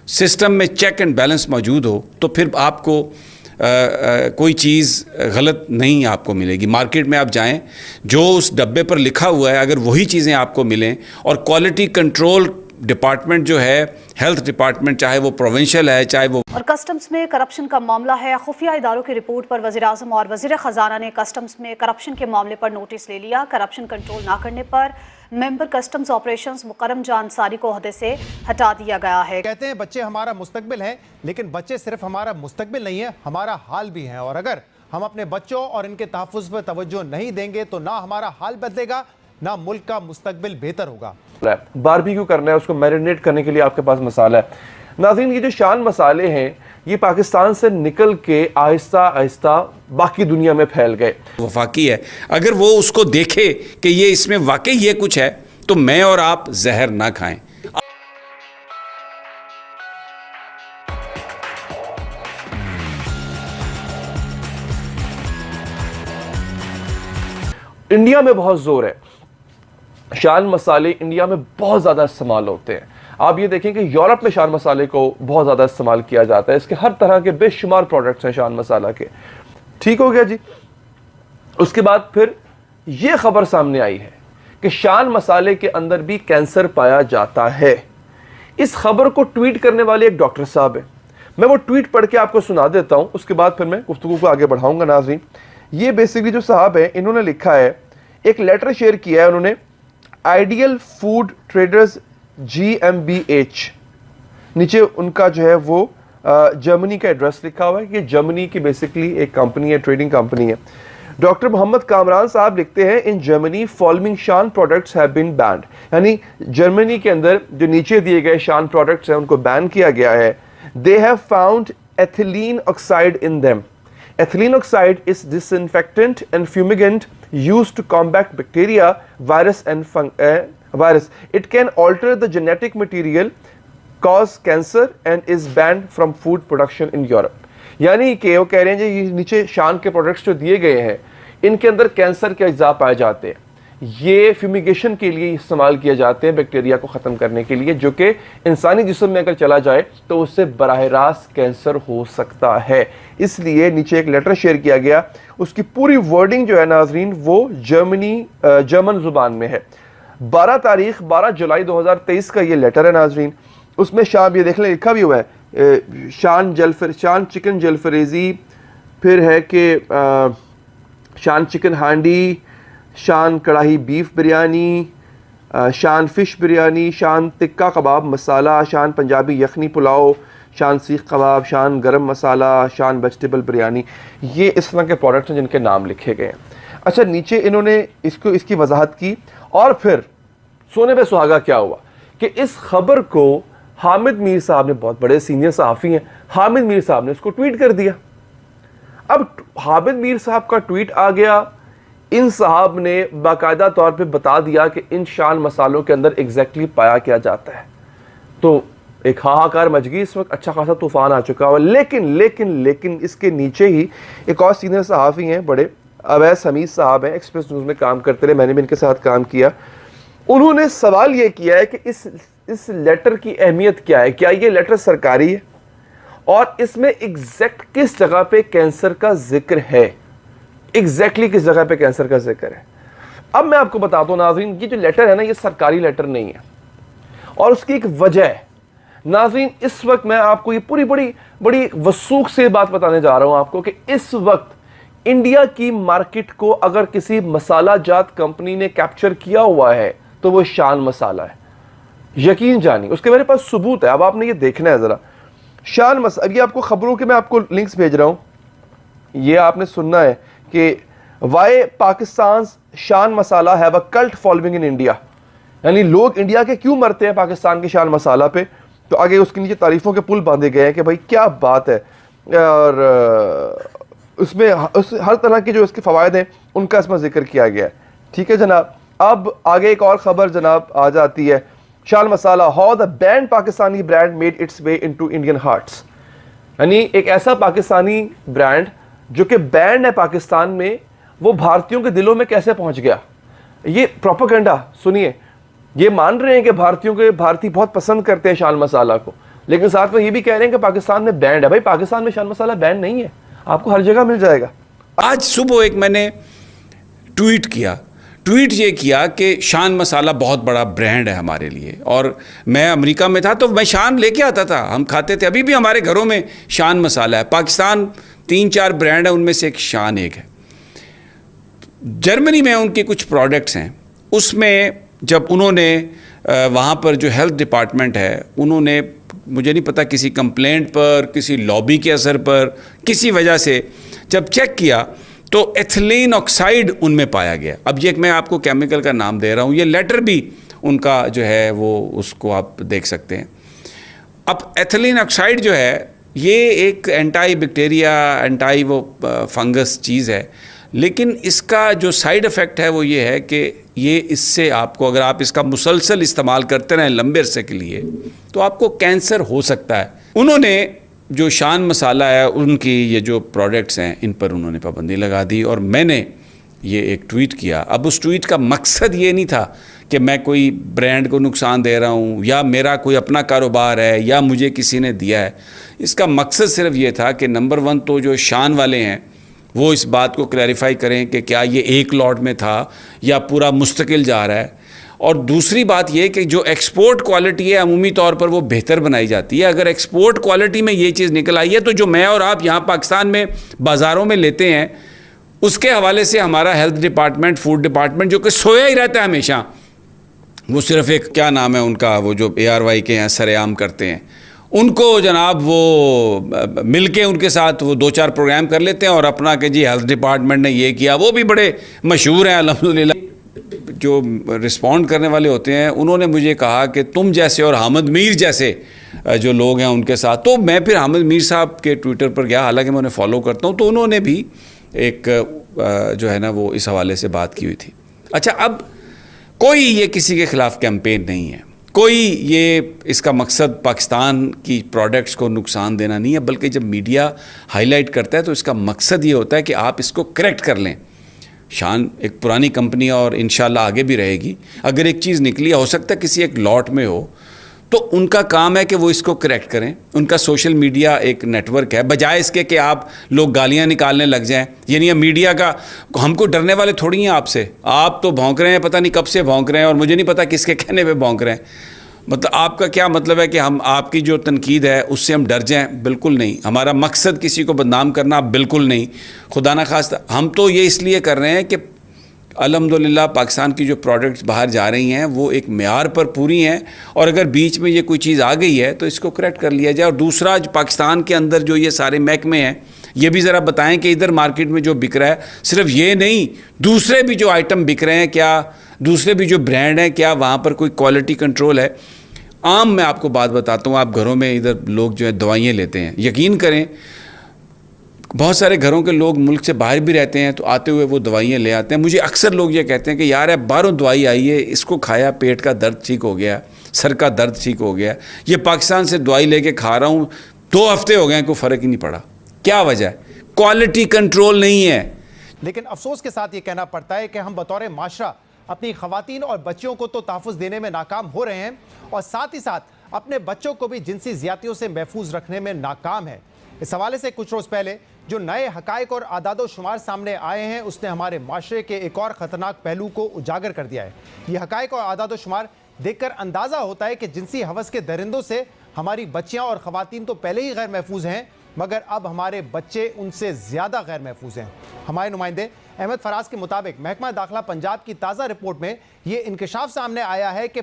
System में check and balance मौजूद हो, तो फिर आपको कोई चीज़ गलत नहीं आपको मिलेगी। मार्केट में आप जाएं, जो उस डब्बे पर लिखा हुआ है अगर वही चीज़ें आपको मिलें, और क्वालिटी कंट्रोल डिपार्टमेंट जो है, हेल्थ डिपार्टमेंट, चाहे वो प्रोविंशियल है चाहे वो। और कस्टम्स में करप्शन का मामला है। खुफिया इदारों की रिपोर्ट पर वज़ीर-ए-आज़म और वज़ीर ख़जाना ने कस्टम्स में करप्शन के मामले पर नोटिस ले लिया। करप्शन कंट्रोल ना करने पर मेंबर कस्टम्स ऑपरेशंस मुकरम जान अंसारी को ओहदे से हटा दिया गया है। कहते हैं बच्चे हमारा मुस्तकबिल हैं, लेकिन बच्चे सिर्फ हमारा मुस्तकबिल नहीं है, हमारा हाल भी है। और अगर हम अपने बच्चों और इनके तहफ़्फ़ुज़ पर तवज्जो नहीं देंगे तो ना हमारा हाल बदलेगा, ना मुल्क का मुस्तकबिल बेहतर होगा। बारबेक्यू करना है, उसको मैरिनेट करने के लिए आपके पास मसाला है। नाज़रीन, ये जो शान मसाले हैं ये पाकिस्तान से निकल के आहिस्ता आहिस्ता बाकी दुनिया में फैल गए। वफाकी है, अगर वो उसको देखे कि ये इसमें वाकई ये कुछ है, तो मैं और आप जहर ना खाएं। इंडिया में बहुत जोर है, शान मसाले इंडिया में बहुत ज़्यादा इस्तेमाल होते हैं। आप ये देखें कि यूरोप में शान मसाले को बहुत ज़्यादा इस्तेमाल किया जाता है। इसके हर तरह के बेशुमार प्रोडक्ट्स हैं शान मसाला के। ठीक हो गया जी। उसके बाद फिर ये खबर सामने आई है कि शान मसाले के अंदर भी कैंसर पाया जाता है। इस खबर को ट्वीट करने वाले एक डॉक्टर साहब हैं। मैं वो ट्वीट पढ़ के आपको सुना देता हूँ, उसके बाद फिर मैं गुफ्तगू को आगे बढ़ाऊंगा। नाज़रीन, ये बेसिकली जो साहब हैं इन्होंने लिखा है, एक लेटर शेयर किया है उन्होंने, आइडियल फूड ट्रेडर्स GmbH, नीचे उनका जो है वो जर्मनी का एड्रेस लिखा हुआ है कि जर्मनी की बेसिकली एक कंपनी है, ट्रेडिंग कंपनी है। डॉक्टर मोहम्मद कामरान साहब लिखते हैं, इन जर्मनी फॉलोइंग शान प्रोडक्ट्स हैव बीन बैंड, यानी जर्मनी के अंदर जो नीचे दिए गए शान प्रोडक्ट्स हैं उनको बैन किया गया है। They have found ethylene oxide in them. Ethylene oxide is disinfectant and fumigant used to combat bacteria, virus and virus. It can alter the genetic material, cause cancer and is banned from food production in Europe. यानी कि वो कह रहे हैं जी, ये नीचे शान के प्रोडक्ट्स जो दिए गए हैं इनके अंदर कैंसर के अज्जा पाए जाते हैं। ये फ्यूमिगेशन के लिए इस्तेमाल किए जाते हैं, बैक्टीरिया को ख़त्म करने के लिए, जो कि इंसानी जिस्म में अगर चला जाए तो उससे बराह रास्त कैंसर हो सकता है। इसलिए नीचे एक लेटर शेयर किया गया, उसकी पूरी वर्डिंग जो है नाजरीन वो जर्मन ज़ुबान में है। 12 जुलाई 2023 का ये लेटर है नाजरीन। उसमें शाम ये देख लें लिखा भी हुआ है, शान चिकन जलफरेजी, फिर है कि शान चिकन हांडी, शान कढ़ाई बीफ बिरयानी, शान फ़िश बिरयानी, शान टिक्का कबाब मसाला, शान पंजाबी यखनी पुलाव, शान सीख कबाब, शान गरम मसाला, शान वेजिटेबल बिरयानी। ये इस तरह के प्रोडक्ट्स हैं जिनके नाम लिखे गए हैं। अच्छा, नीचे इन्होंने इसकी वजाहत की, और फिर सोने पे सुहागा क्या हुआ कि इस खबर को हामिद मीर साहब ने, बहुत बड़े सीनियर सहाफ़ी हैं, हामिद मीर साहब ने इसको ट्वीट कर दिया। अब हामिद मीर साहब का ट्वीट आ गया, इन साहब ने बाकायदा तौर पे बता दिया कि इन शान मसालों के अंदर एग्जैक्टली पाया क्या जाता है। तो एक हाहाकार मच गई, इस वक्त अच्छा खासा तूफान आ चुका हुआ। लेकिन इसके नीचे ही एक और सीनियर सहाफ़ी हैं, बड़े अवैस हमीद साहब हैं, एक्सप्रेस न्यूज़ में काम करते रहे, मैंने भी इनके साथ काम किया। उन्होंने सवाल ये किया है कि इस लेटर की अहमियत क्या है, क्या ये लेटर सरकारी है, और इसमें एग्जैक्ट किस जगह पे कैंसर का जिक्र है, एग्जैक्टली किस जगह पे कैंसर का जिक्र है। अब मैं आपको बताता हूँ नाज़रीन, ये जो लेटर है ना, ये सरकारी लेटर नहीं है, और उसकी एक वजह है। नाज़रीन, इस वक्त मैं आपको ये पूरी बड़ी वसूख से बात बताने जा रहा हूँ आपको कि इस वक्त इंडिया की मार्केट को अगर किसी मसाला जात कंपनी ने कैप्चर किया हुआ है तो वो शान मसाला है। यकीन जानिए, उसके मेरे पास सबूत है। अब आपने ये देखना है ज़रा, शान मसाला। अब ये आपको खबरों के मैं आपको लिंक्स भेज रहा हूँ, ये आपने सुनना है कि why Pakistan Shan masala have a cult following in India, यानी लोग इंडिया के क्यों मरते हैं पाकिस्तान के शान मसाला पे। तो आगे उसके नीचे तारीफ़ों के पुल बांधे गए हैं कि भाई क्या बात है, और उसमें हर तरह के जो इसके फ़वायद हैं उनका इसमें जिक्र किया गया है। ठीक है जनाब। अब आगे एक और ख़बर जनाब आ जाती है, Shan masala, how the band Pakistani brand made its way into Indian hearts, यानी एक ऐसा पाकिस्तानी ब्रांड जो कि बैंड है पाकिस्तान में, वो भारतीयों के दिलों में कैसे पहुंच गया। ये प्रोपेगेंडा सुनिए, ये मान रहे हैं कि भारतीय बहुत पसंद करते हैं शान मसाला को, लेकिन साथ में ये भी कह रहे हैं कि पाकिस्तान में बैंड है। भाई पाकिस्तान में शान मसाला बैंड नहीं है, आपको हर जगह मिल जाएगा। आज सुबह एक मैंने ट्वीट ये किया कि शान मसाला बहुत बड़ा ब्रांड है हमारे लिए, और मैं अमेरिका में था तो मैं शान लेके आता था, हम खाते थे, अभी भी हमारे घरों में शान मसाला है। पाकिस्तान 3-4 ब्रांड है, उनमें से एक शान एक है। जर्मनी में उनके कुछ प्रोडक्ट्स हैं, उसमें जब उन्होंने वहाँ पर जो हेल्थ डिपार्टमेंट है, उन्होंने मुझे नहीं पता किसी कंप्लेंट पर, किसी लॉबी के असर पर, किसी वजह से जब चेक किया तो एथिलीन ऑक्साइड उनमें पाया गया। अब ये मैं आपको केमिकल का नाम दे रहा हूँ, ये लेटर भी उनका जो है वो उसको आप देख सकते हैं। अब एथिलीन ऑक्साइड जो है ये एक एंटी बैक्टीरिया, एंटी वो फंगस चीज़ है, लेकिन इसका जो साइड इफ़ेक्ट है वो ये है कि ये इससे आपको, अगर आप इसका मुसलसल इस्तेमाल करते रहें लंबे अरसे के लिए, तो आपको कैंसर हो सकता है। उन्होंने जो शान मसाला है, उनकी ये जो प्रोडक्ट्स हैं, इन पर उन्होंने पाबंदी लगा दी, और मैंने ये एक ट्वीट किया। अब उस ट्वीट का मकसद ये नहीं था कि मैं कोई ब्रांड को नुकसान दे रहा हूँ, या मेरा कोई अपना कारोबार है, या मुझे किसी ने दिया है। इसका मकसद सिर्फ ये था कि नंबर 1 तो जो शान वाले हैं वो इस बात को क्लैरिफाई करें कि क्या ये एक लॉट में था या पूरा मुस्तकिल जा रहा है, और दूसरी बात ये कि जो एक्सपोर्ट क्वालिटी है अमूमी तौर पर वो बेहतर बनाई जाती है। अगर एक्सपोर्ट क्वालिटी में ये चीज़ निकल आई है तो जो मैं और आप यहाँ पाकिस्तान में बाज़ारों में लेते हैं, उसके हवाले से हमारा हेल्थ डिपार्टमेंट, फूड डिपार्टमेंट जो कि सोया ही रहता है हमेशा, वो सिर्फ एक क्या नाम है उनका, वो जो ARY के हैं सरेआम करते हैं, उनको जनाब वो मिल के उनके साथ वो 2-4 प्रोग्राम कर लेते हैं और अपना कि जी हेल्थ डिपार्टमेंट ने ये किया, वो भी बड़े मशहूर हैं अल्हम्दुलिल्लाह। जो रिस्पॉन्ड करने वाले होते हैं उन्होंने मुझे कहा कि तुम जैसे और हामिद मीर जैसे जो लोग हैं उनके साथ, तो मैं फिर हामिद मीर साहब के ट्विटर पर गया, हालांकि मैं उन्हें फॉलो करता हूँ, तो उन्होंने भी एक जो है ना वो इस हवाले से बात की हुई थी। अच्छा, अब कोई ये किसी के ख़िलाफ़ कैंपेन नहीं है, कोई ये इसका मकसद पाकिस्तान की प्रोडक्ट्स को नुकसान देना नहीं है, बल्कि जब मीडिया हाईलाइट करता है तो इसका मकसद ये होता है कि आप इसको करेक्ट कर लें। शान एक पुरानी कंपनी और इंशाल्लाह आगे भी रहेगी। अगर एक चीज़ निकली, हो सकता है किसी एक लॉट में हो, तो उनका काम है कि वो इसको करेक्ट करें। उनका सोशल मीडिया एक नेटवर्क है, बजाय इसके कि आप लोग गालियां निकालने लग जाएं। यानी मीडिया का, हमको डरने वाले थोड़ी हैं आपसे, आप तो भौंक रहे हैं, पता नहीं कब से भौंक रहे हैं, और मुझे नहीं पता किसके कहने पे भौंक रहे हैं। मतलब आपका क्या मतलब है कि हम आपकी जो तनकीद है उससे हम डर जाएं? बिल्कुल नहीं। हमारा मकसद किसी को बदनाम करना बिल्कुल नहीं, खुदा ना खास्ता। हम तो ये इसलिए कर रहे हैं कि अल्हम्दुलिल्लाह पाकिस्तान की जो प्रोडक्ट्स बाहर जा रही हैं वो एक मेयार पर पूरी हैं, और अगर बीच में ये कोई चीज़ आ गई है तो इसको करेक्ट कर लिया जाए। और दूसरा, पाकिस्तान के अंदर जो ये सारे महकमे हैं, ये भी ज़रा बताएं कि इधर मार्केट में जो बिक रहा है, सिर्फ ये नहीं, दूसरे भी जो आइटम बिक रहे हैं, क्या दूसरे भी जो ब्रांड हैं, क्या वहाँ पर कोई क्वालिटी कंट्रोल है? आम मैं आपको बात बताता हूँ, आप घरों में इधर लोग जो है दवाइयाँ लेते हैं, यकीन करें बहुत सारे घरों के लोग मुल्क से बाहर भी रहते हैं, तो आते हुए वो दवाइयाँ ले आते हैं। मुझे अक्सर लोग ये कहते हैं कि यार बाहरों दवाई आई है, इसको खाया, पेट का दर्द ठीक हो गया, सर का दर्द ठीक हो गया, ये पाकिस्तान से दवाई लेके खा रहा हूँ, 2 हफ्ते हो गए, कोई फ़र्क ही नहीं पड़ा। क्या वजह है? क्वालिटी कंट्रोल नहीं है। लेकिन अफसोस के साथ ये कहना पड़ता है कि हम बतौर माशरा अपनी ख़वातीन और बच्चियों को तो तहफ़्फ़ुज़ देने में नाकाम हो रहे हैं, और साथ ही साथ अपने बच्चों को भी जिनसी ज़्यादतियों से महफूज रखने में नाकाम है। इस हवाले से कुछ रोज़ पहले जो नए हक़ाइक़ और आदादो शुमार सामने आए हैं, उसने हमारे माशरे के एक और ख़तरनाक पहलू को उजागर कर दिया है। ये हक़ाइक़ और आदादो शुमार देखकर अंदाज़ा होता है कि जिनसी हवस के दरिंदों से हमारी बच्चियाँ और ख़वातीन तो पहले ही गैर महफूज हैं, मगर अब हमारे बच्चे उनसे ज़्यादा गैर महफूज हैं। हमारे नुमाइंदे अहमद फराज के मुताबिक महकमा दाखिला पंजाब की ताज़ा रिपोर्ट में ये इंकशाफ सामने आया है कि